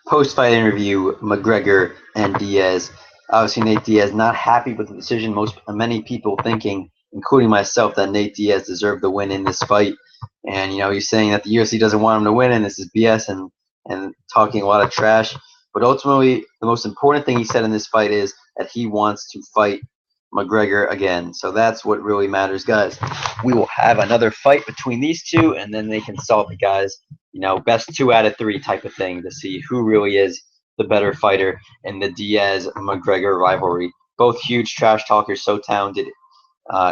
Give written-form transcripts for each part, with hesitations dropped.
Post-fight interview, McGregor and Diaz. Obviously, Nate Diaz not happy with the decision. Many people thinking, including myself, that Nate Diaz deserved the win in this fight. And he's saying that the UFC doesn't want him to win, and this is BS, and talking a lot of trash. But ultimately, the most important thing he said in this fight is that he wants to fight McGregor again. So that's what really matters, guys. We will have another fight between these two, and then they can solve it, guys. Best 2 out of 3 type of thing to see who really is the better fighter in the Diaz-McGregor rivalry. Both huge trash talkers, so talented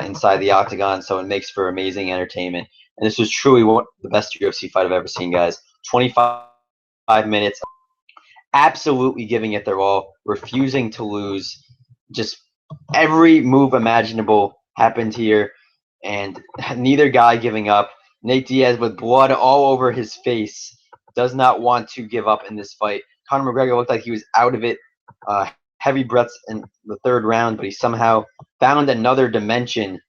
inside the octagon, so it makes for amazing entertainment. And this was truly the best UFC fight I've ever seen, guys. 25 minutes, absolutely giving it their all, refusing to lose. Just every move imaginable happened here, and neither guy giving up. Nate Diaz, with blood all over his face, does not want to give up in this fight. Conor McGregor looked like he was out of it. Heavy breaths in the 3rd round, but he somehow found another dimension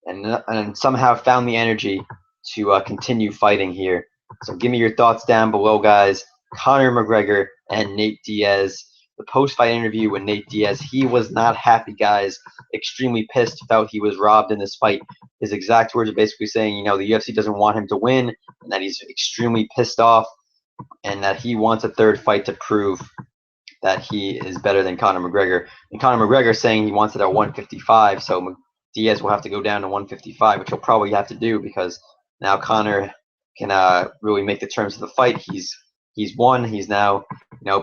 and somehow found the energy to continue fighting here. So give me your thoughts down below, guys. Conor McGregor and Nate Diaz. The post-fight interview with Nate Diaz, he was not happy, guys. Extremely pissed, felt he was robbed in this fight. His exact words are basically saying, the UFC doesn't want him to win, and that he's extremely pissed off, and that he wants a 3rd fight to prove that he is better than Conor McGregor. And Conor McGregor saying he wants it at 155, so Diaz will have to go down to 155, which he'll probably have to do because now Conor can really make the terms of the fight. He's won. He's now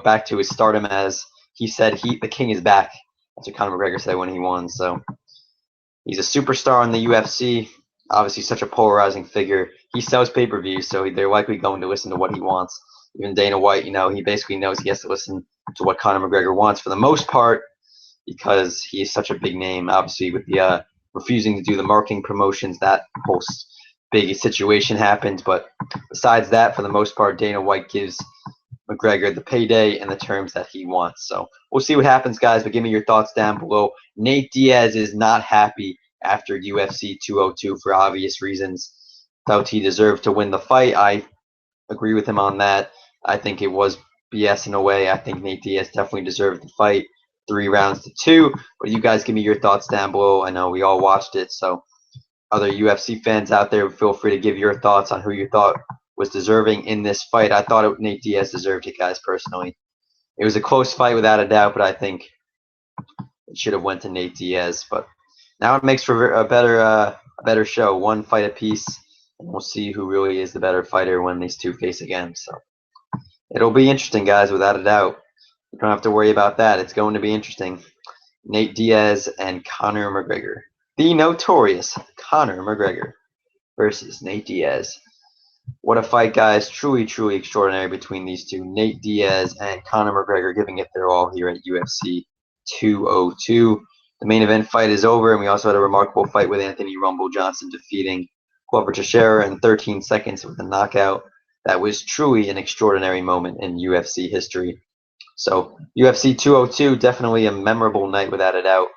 back to his stardom, as he said. The king is back. That's what Conor McGregor said when he won. So he's a superstar in the UFC. Obviously, such a polarizing figure. He sells pay-per-views, so they're likely going to listen to what he wants. Even Dana White, he basically knows he has to listen to what Conor McGregor wants for the most part, because he is such a big name. Obviously, with the refusing to do the marketing promotions, that whole big situation happened. But besides that, for the most part, Dana White gives McGregor the payday and the terms that he wants. So we'll see what happens, guys, but give me your thoughts down below. Nate Diaz is not happy after UFC 202 for obvious reasons. Felt he deserved to win the fight. I agree with him on that. I think it was BS in a way. I think Nate Diaz definitely deserved the fight, 3 rounds to 2. But you guys give me your thoughts down below. I know we all watched it, so other UFC fans out there, feel free to give your thoughts on who you thought was deserving in this fight. I thought Nate Diaz deserved it, guys, personally. It was a close fight without a doubt, but I think it should have went to Nate Diaz. But now it makes for a better show. 1 fight apiece, and we'll see who really is the better fighter when these two face again. So it'll be interesting, guys, without a doubt. You don't have to worry about that. It's going to be interesting. Nate Diaz and Conor McGregor. The notorious Conor McGregor versus Nate Diaz. What a fight, guys. Truly, truly extraordinary between these two. Nate Diaz and Conor McGregor giving it their all here at UFC 202. The main event fight is over, and we also had a remarkable fight with Anthony Rumble Johnson defeating Glover Teixeira in 13 seconds with a knockout. That was truly an extraordinary moment in UFC history. So UFC 202, definitely a memorable night without a doubt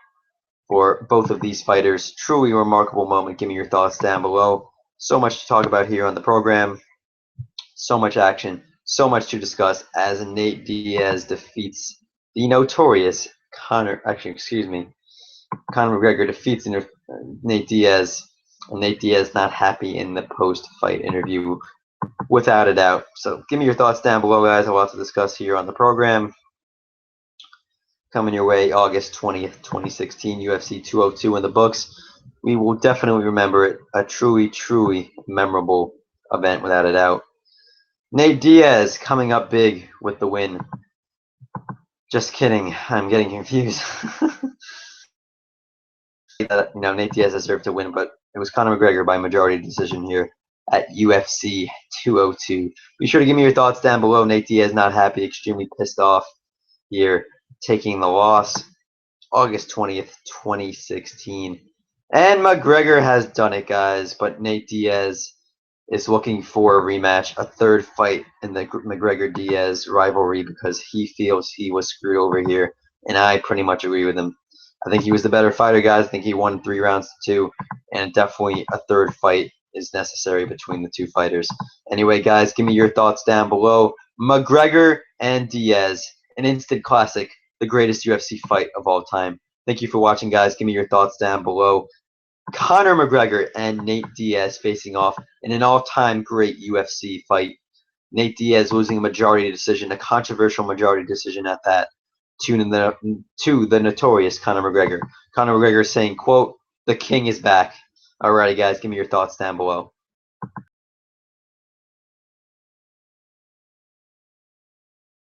for both of these fighters. Truly a remarkable moment. Give me your thoughts down below. So much to talk about here on the program. So much action. So much to discuss as Nate Diaz defeats the notorious Conor McGregor defeats Nate Diaz. And Nate Diaz not happy in the post-fight interview, without a doubt. So give me your thoughts down below, guys. A lot to discuss here on the program. Coming your way August 20th, 2016, UFC 202 in the books. We will definitely remember it. A truly, truly memorable event, without a doubt. Nate Diaz coming up big with the win. Just kidding. I'm getting confused. Nate Diaz deserved to win, but it was Conor McGregor by majority decision here at UFC 202. Be sure to give me your thoughts down below. Nate Diaz not happy, extremely pissed off here, taking the loss. August 20th, 2016. And McGregor has done it, guys, but Nate Diaz is looking for a rematch, a 3rd fight in the McGregor-Diaz rivalry, because he feels he was screwed over here, and I pretty much agree with him. I think he was the better fighter, guys. I think he won 3 rounds to 2, and definitely a 3rd fight is necessary between the two fighters. Anyway, guys, give me your thoughts down below. McGregor and Diaz, an instant classic, the greatest UFC fight of all time. Thank you for watching, guys. Give me your thoughts down below. Conor McGregor and Nate Diaz facing off in an all-time great UFC fight. Nate Diaz losing a majority decision, a controversial majority decision at that, to the notorious Conor McGregor. Conor McGregor saying, quote, "The king is back." Alrighty, guys, give me your thoughts down below.